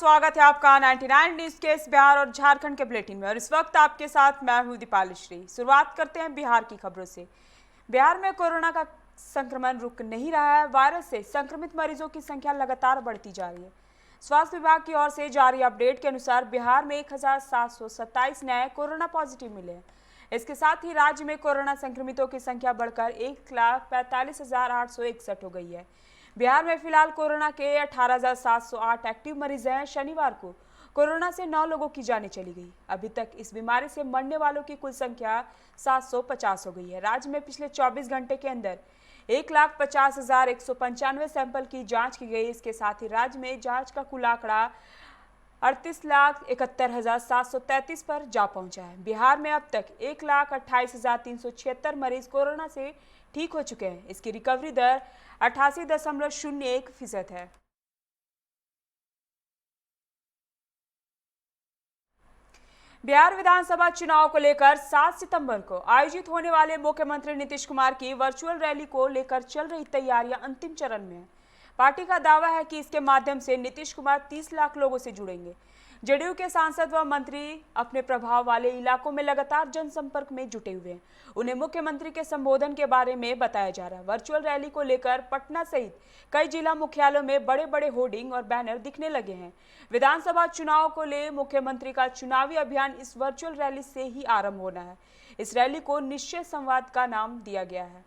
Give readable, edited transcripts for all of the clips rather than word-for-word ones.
स्वागत है आपका 99 न्यूज के इस बिहार और झारखंड के बुलेटिन में। और इस वक्त आपके साथ मैं हूं दीपाली श्री। शुरुआत करते हैं बिहार की खबरों से। बिहार में कोरोना का संक्रमण रुक नहीं रहा है। वायरस से संक्रमित मरीजों की संख्या लगातार बढ़ती जा रही है। स्वास्थ्य विभाग की ओर से जारी अपडेट के अनुसार बिहार में 1727 नए कोरोना पॉजिटिव मिले हैं। इसके साथ ही राज्य में कोरोना संक्रमितों की संख्या बढ़कर 1,45,861 हो गई है। बिहार में फिलहाल कोरोना के 18,708 एक्टिव मरीज हैं। शनिवार को कोरोना से 9 लोगों की जानें चली गई। अभी तक इस बीमारी से मरने वालों की कुल संख्या 750 हो गई है। राज्य में पिछले 24 घंटे के अंदर 1,50,195 सैंपल की जांच की गई। इसके साथ ही राज्य में जांच का कुल आंकड़ा 38,71,733 पर जा पहुंचा है। बिहार में अब तक 1,28,376 मरीज कोरोना से ठीक हो चुके हैं। इसकी रिकवरी दर 88.01% है। बिहार विधानसभा चुनाव को लेकर 7 सितंबर को आयोजित होने वाले मुख्यमंत्री नीतीश कुमार की वर्चुअल रैली को लेकर चल रही तैयारियां अंतिम चरण में है। पार्टी का दावा है कि इसके माध्यम से नीतीश कुमार 30 लाख लोगों से जुड़ेंगे। जेडीयू के सांसद व मंत्री अपने प्रभाव वाले इलाकों में लगातार जनसंपर्क में जुटे हुए हैं। उन्हें मुख्यमंत्री के संबोधन के बारे में बताया जा रहा है। वर्चुअल रैली को लेकर पटना सहित कई जिला मुख्यालयों में बड़े बड़े होर्डिंग और बैनर दिखने लगे हैं। विधानसभा चुनाव को ले मुख्यमंत्री का चुनावी अभियान इस वर्चुअल रैली से ही आरंभ होना है। इस रैली को निश्चय संवाद का नाम दिया गया है।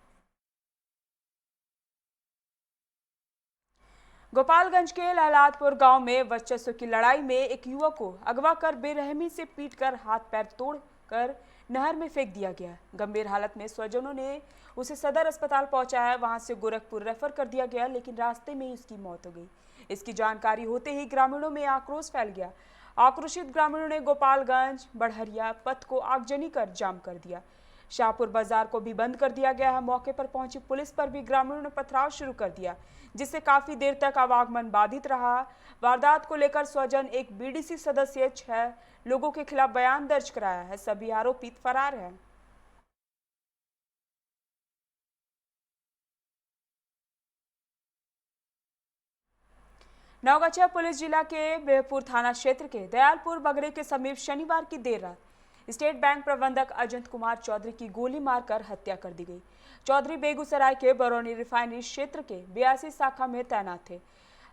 गोपालगंज के लहलादपुर गांव में वर्चस्व की लड़ाई में एक युवक को अगवा कर बेरहमी से पीटकर हाथ पैर तोड़कर नहर में फेंक दिया गया। गंभीर हालत में स्वजनों ने उसे सदर अस्पताल पहुंचाया। वहां से गोरखपुर रेफर कर दिया गया, लेकिन रास्ते में ही उसकी मौत हो गई। इसकी जानकारी होते ही ग्रामीणों में आक्रोश फैल गया। आक्रोशित ग्रामीणों ने गोपालगंज बड़हरिया पथ को आगजनी कर जाम कर दिया। शाहपुर बाजार को भी बंद कर दिया गया है। मौके पर पहुंची पुलिस पर भी ग्रामीणों ने पथराव शुरू कर दिया, जिससे काफी देर तक आवागमन बाधित रहा। वारदात को लेकर स्वजन एक बीडीसी सदस्य 6 लोगों के खिलाफ बयान दर्ज कराया है। सभी आरोपित फरार हैं। नवगछिया पुलिस जिला के बेहपुर थाना क्षेत्र के दयालपुर बगरे के समीप शनिवार की देर रात स्टेट बैंक प्रबंधक अजंत कुमार चौधरी की गोली मारकर हत्या कर दी गई। चौधरी बेगूसराय के बरौनी रिफाइनरी क्षेत्र के 82 शाखा में तैनात थे।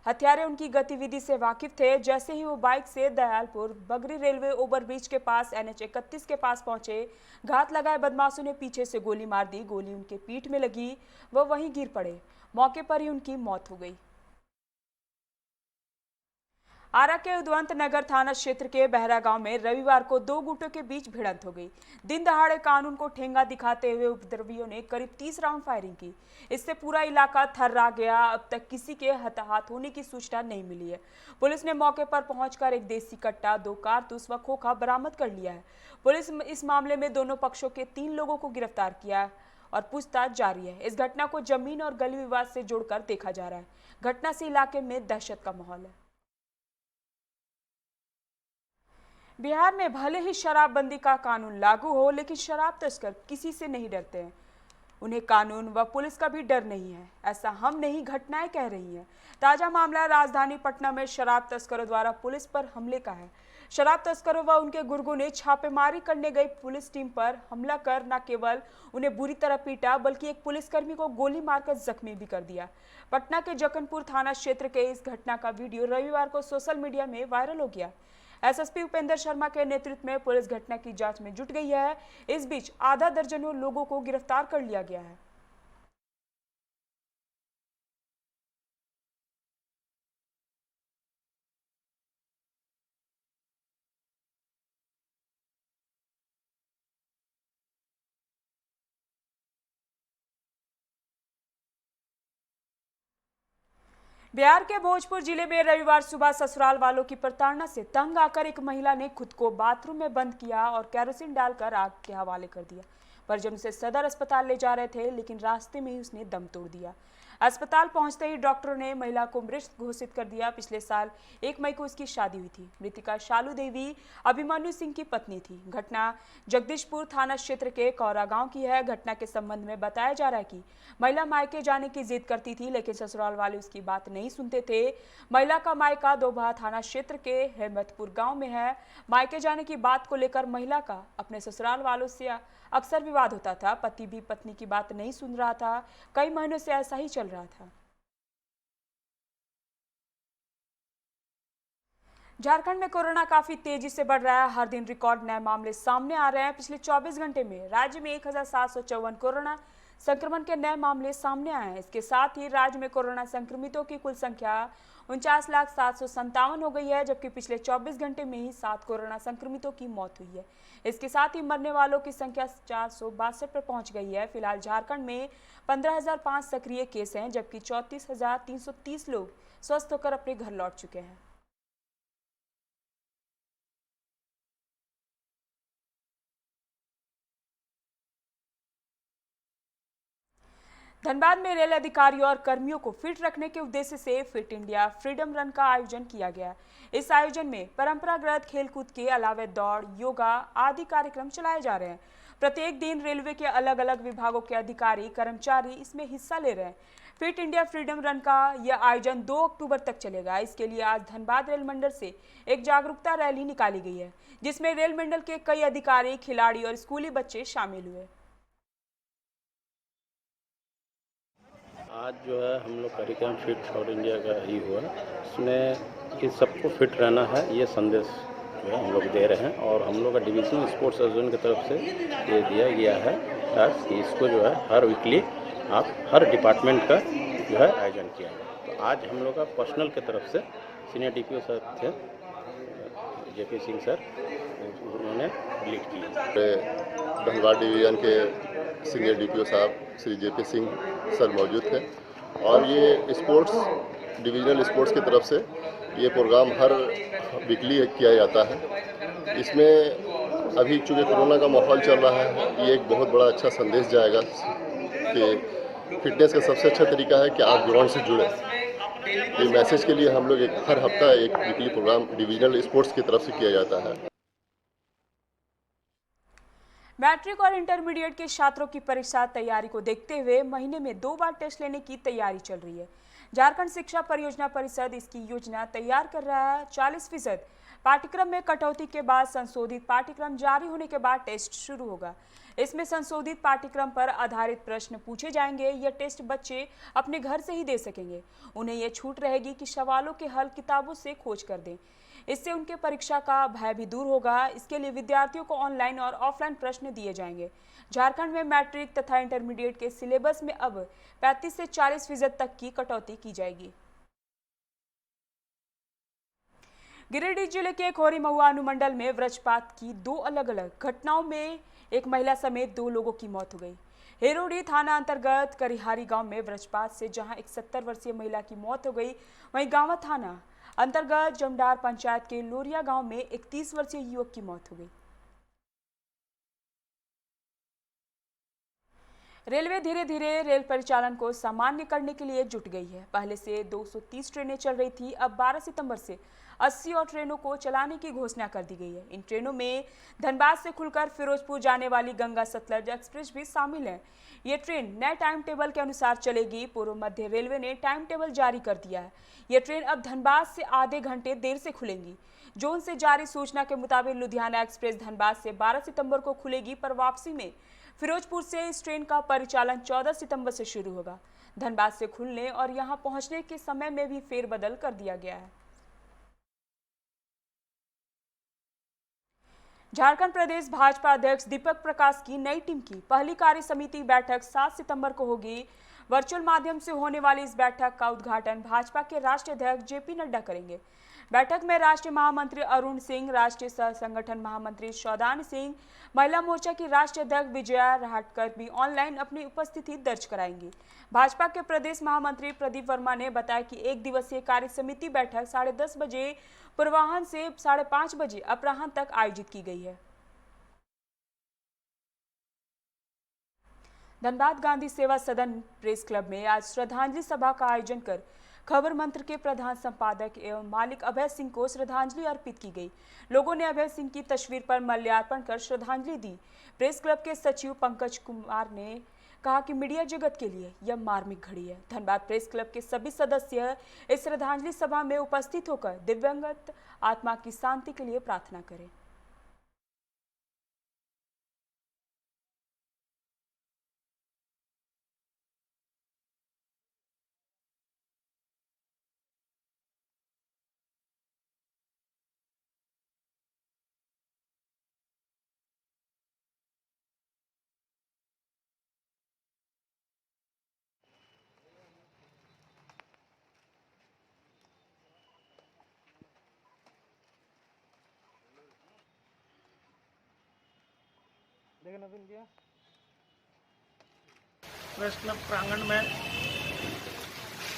हत्यारे उनकी गतिविधि से वाकिफ थे। जैसे ही वो बाइक से दयालपुर बगरी रेलवे ओवरब्रिज के पास NH 31 के पास पहुंचे, घात लगाए बदमाशों ने पीछे से गोली मार दी। गोली उनके पीठ में लगी, वह वहीं गिर पड़े। मौके पर ही उनकी मौत हो गई। आरा के उदवंत नगर थाना क्षेत्र के बहरा गांव में रविवार को 2 गुटों के बीच भिड़ंत हो गई। दिन दहाड़े कानून को ठेंगा दिखाते हुए उपद्रवियों ने करीब 30 राउंड फायरिंग की। इससे पूरा इलाका थर्रा गया। अब तक किसी के हताहत होने की सूचना नहीं मिली है। पुलिस ने मौके पर पहुंचकर एक देसी कट्टा, 2 कारतूस व खोखा बरामद कर लिया है। पुलिस इस मामले में दोनों पक्षों के 3 लोगों को गिरफ्तार किया और पूछताछ जारी है। इस घटना को जमीन और गली विवाद से जोड़कर देखा जा रहा है। घटना से इलाके में दहशत का माहौल है। बिहार में भले ही शराबबंदी का कानून लागू हो, लेकिन शराब तस्कर किसी से नहीं डरते हैं। उन्हें कानून व पुलिस का भी डर नहीं है। ऐसा हम नहीं, घटनाएं कह रही हैं। ताजा मामला राजधानी पटना में शराब तस्करों द्वारा पुलिस पर हमले का है। शराब तस्करों व उनके गुर्गों ने छापेमारी करने गई पुलिस टीम पर हमला कर न केवल उन्हें बुरी तरह पीटा, बल्कि एक पुलिसकर्मी को गोली मारकर जख्मी भी कर दिया। पटना के जक्कनपुर थाना क्षेत्र के इस घटना का वीडियो रविवार को सोशल मीडिया में वायरल हो गया। एसएसपी उपेंद्र शर्मा के नेतृत्व में पुलिस घटना की जांच में जुट गई है। इस बीच आधा दर्जनों लोगों को गिरफ्तार कर लिया गया है। बिहार के भोजपुर जिले में रविवार सुबह ससुराल वालों की प्रताड़ना से तंग आकर एक महिला ने खुद को बाथरूम में बंद किया और केरोसिन डालकर आग के हवाले कर दिया। परिजन उसे सदर अस्पताल ले जा रहे थे, लेकिन रास्ते में ही उसने दम तोड़ दिया। अस्पताल पहुंचते ही डॉक्टरों ने महिला को मृत घोषित कर दिया। पिछले साल 1 मई को उसकी शादी हुई थी। मृतिका शालू देवी अभिमन्यु सिंह की पत्नी थी। घटना जगदीशपुर थाना क्षेत्र के कौरा गांव की है। घटना के संबंध में बताया जा रहा है कि महिला मायके जाने की जिद करती थी, लेकिन ससुराल वाले उसकी बात नहीं सुनते थे। महिला का मायका दोभा थाना क्षेत्र के हेमतपुर गांव में है। मायके जाने की बात को लेकर महिला का अपने ससुराल वालों से अक्सर विवाद होता था। पति भी पत्नी की बात नहीं सुन रहा था। कई महीनों से ऐसा ही चल रहा था। झारखंड में कोरोना काफी तेजी से बढ़ रहा है। हर दिन रिकॉर्ड नए मामले सामने आ रहे हैं। पिछले 24 घंटे में राज्य में 1754 कोरोना संक्रमण के नए मामले सामने आए हैं। इसके साथ ही राज्य में कोरोना संक्रमितों की कुल संख्या 49,757 हो गई है, जबकि पिछले 24 घंटे में ही 7 कोरोना संक्रमितों की मौत हुई है। इसके साथ ही मरने वालों की संख्या 462 पर पहुंच गई है। फिलहाल झारखंड में 15,005 सक्रिय केस हैं, जबकि 34,330 लोग स्वस्थ होकर अपने घर लौट चुके हैं। धनबाद में रेल अधिकारियों और कर्मियों को फिट रखने के उद्देश्य से फिट इंडिया फ्रीडम रन का आयोजन किया गया। इस आयोजन में परंपरागत खेलकूद के अलावा दौड़, योगा आदि कार्यक्रम चलाए जा रहे हैं। प्रत्येक दिन रेलवे के अलग अलग विभागों के अधिकारी, कर्मचारी इसमें हिस्सा ले रहे हैं। फिट इंडिया फ्रीडम रन का यह आयोजन 2 अक्टूबर तक चलेगा। इसके लिए आज धनबाद रेल मंडल से एक जागरूकता रैली निकाली गई है, जिसमें रेल मंडल के कई अधिकारी, खिलाड़ी और स्कूली बच्चे शामिल हुए। आज जो है हम लोग कार्यक्रम फिट फॉर इंडिया का ही हुआ। इसमें कि सबको फिट रहना है, ये संदेश जो है हम लोग दे रहे हैं। और हम लोग का डिविजनल स्पोर्ट्स एसोसिएशन की तरफ से ये दिया गया है टास्क कि इसको जो है हर वीकली आप हर डिपार्टमेंट का जो है आयोजन किया है। तो आज हम लोग का पर्सनल की तरफ से सीनियर डीपीओ सर थे, जेपी सिंह सर, उन्होंने लीड की। धनबाद डिवीजन के सीनियर डीपीओ साहब श्री जेपी सिंह सर मौजूद थे। और ये स्पोर्ट्स डिवीजनल स्पोर्ट्स की तरफ से ये प्रोग्राम हर वीकली किया जाता है। इसमें अभी चूँकि कोरोना का माहौल चल रहा है, ये एक बहुत बड़ा अच्छा संदेश जाएगा कि फिटनेस का सबसे अच्छा तरीका है कि आप ग्राउंड से जुड़ें। ये मैसेज के लिए हम लोग हर हफ्ता एक वीकली प्रोग्राम डिवीजनल स्पोर्ट्स की तरफ से किया जाता है। मैट्रिक और इंटरमीडिएट के छात्रों की परीक्षा तैयारी को देखते हुए महीने में 2 बार टेस्ट लेने की तैयारी चल रही है। झारखंड शिक्षा परियोजना परिषद इसकी योजना तैयार कर रहा है। 40% पाठ्यक्रम में कटौती के बाद संशोधित पाठ्यक्रम जारी होने के बाद टेस्ट शुरू होगा। इसमें संशोधित पाठ्यक्रम पर आधारित प्रश्न पूछे जाएंगे। यह टेस्ट बच्चे अपने घर से ही दे सकेंगे। उन्हें यह छूट रहेगी कि सवालों के हल किताबों से खोज कर दें। इससे उनके परीक्षा का भय भी दूर होगा। इसके लिए विद्यार्थियों को ऑनलाइन और ऑफलाइन प्रश्न दिए जाएंगे। झारखंड में मैट्रिक तथा इंटरमीडिएट के सिलेबस में अब 35 से 40% तक की कटौती की जाएगी। गिरिडीह जिले के खोरी महुआ अनुमंडल में वज्रपात की 2 अलग अलग घटनाओं में एक महिला समेत 2 लोगों की मौत हो गई। हेरोडी थाना अंतर्गत करिहारी गांव में वज्रपात से जहां एक 70 वर्षीय महिला की मौत हो गई, वहीं गांवा थाना अंतर्गत जमडार पंचायत के लोरिया गांव में एक 30 वर्षीय युवक की मौत हो गई। रेलवे धीरे धीरे रेल परिचालन को सामान्य करने के लिए जुट गई है। पहले से 230 ट्रेनें चल रही थी, अब 12 सितंबर से 80 और ट्रेनों को चलाने की घोषणा कर दी गई है। इन ट्रेनों में धनबाद से खुलकर फिरोजपुर जाने वाली गंगा सतलज एक्सप्रेस भी शामिल है। ये ट्रेन नए टाइम टेबल के अनुसार चलेगी। पूर्व मध्य रेलवे ने टाइम टेबल जारी कर दिया है। ये ट्रेन अब धनबाद से आधे घंटे देर से खुलेंगी। जोन से जारी सूचना के मुताबिक लुधियाना एक्सप्रेस धनबाद से 12 सितंबर को खुलेगी, पर वापसी में फिरोजपुर से इस ट्रेन का परिचालन 14 सितंबर से शुरू होगा। धनबाद से खुलने और यहां पहुंचने के समय में भी फेरबदल कर दिया गया है। झारखंड प्रदेश भाजपा अध्यक्ष दीपक प्रकाश की नई टीम की पहली कार्य समिति बैठक 7 सितंबर को होगी। वर्चुअल माध्यम से होने वाली इस बैठक का उद्घाटन भाजपा के राष्ट्रीय अध्यक्ष जेपी नड्डा करेंगे। बैठक में राष्ट्रीय महामंत्री अरुण सिंह, राष्ट्रीय सह संगठन महामंत्री सौदान सिंह, महिला मोर्चा की राष्ट्रीय अध्यक्ष विजया राहटकर भी ऑनलाइन अपनी उपस्थिति दर्ज कराएंगी। भाजपा के प्रदेश महामंत्री प्रदीप वर्मा ने बताया कि 1 दिवसीय कार्य समिति बैठक 10:30 बजे पूर्वाह्न से 5:30 बजे अपराह्न तक आयोजित की गई है। धनबाद गांधी सेवा सदन प्रेस क्लब में आज श्रद्धांजलि सभा का आयोजन कर खबर मंत्र के प्रधान संपादक एवं मालिक अभय सिंह को श्रद्धांजलि अर्पित की गई। लोगों ने अभय सिंह की तस्वीर पर माल्यार्पण कर श्रद्धांजलि दी। प्रेस क्लब के सचिव पंकज कुमार ने कहा कि मीडिया जगत के लिए यह मार्मिक घड़ी है। धनबाद प्रेस क्लब के सभी सदस्य इस श्रद्धांजलि सभा में उपस्थित होकर दिव्यांगत आत्मा की शांति के लिए प्रार्थना करें। प्रेस क्लब प्रांगण में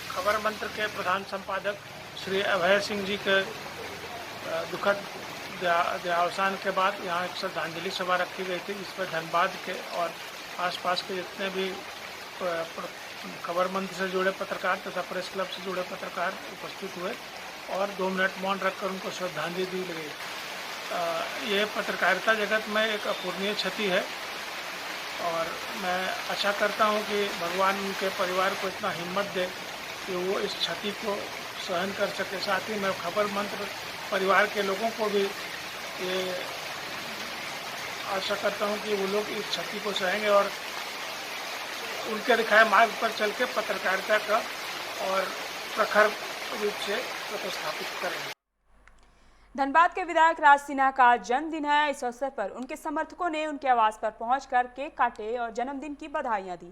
खबर मंत्र के प्रधान संपादक श्री अभय सिंह जी के दुखद देहावसान के बाद यहाँ एक श्रद्धांजलि सभा रखी गई थी, जिस पर धनबाद के और आसपास के जितने भी खबर मंत्र से जुड़े पत्रकार तथा प्रेस क्लब से जुड़े पत्रकार उपस्थित हुए और 2 मिनट मौन रखकर उनको श्रद्धांजलि दी गई। ये पत्रकारिता जगत में एक अपूर्णीय क्षति है और मैं आशा करता हूं कि भगवान उनके परिवार को इतना हिम्मत दे कि वो इस क्षति को सहन कर सके। साथ ही मैं खबर मंत्र परिवार के लोगों को भी ये आशा करता हूं कि वो लोग इस क्षति को सहेंगे और उनके दिखाए मार्ग पर चल के पत्रकारिता का और प्रखर रूप से प्रतिस्थापित करेंगे। धनबाद के विधायक राज सिन्हा का जन्मदिन है। इस अवसर पर उनके समर्थकों ने उनके आवास पर पहुंचकर केक काटे और जन्मदिन की बधाइयां दी।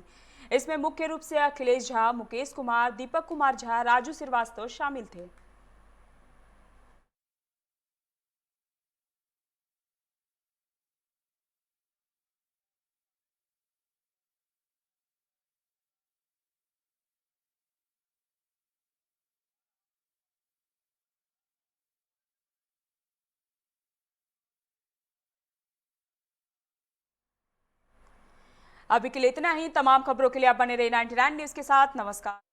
इसमें मुख्य रूप से अखिलेश झा, मुकेश कुमार, दीपक कुमार झा, राजू श्रीवास्तव शामिल थे। अभी के लिए इतना ही। तमाम खबरों के लिए आप बने रहिए 99 न्यूज के साथ। नमस्कार।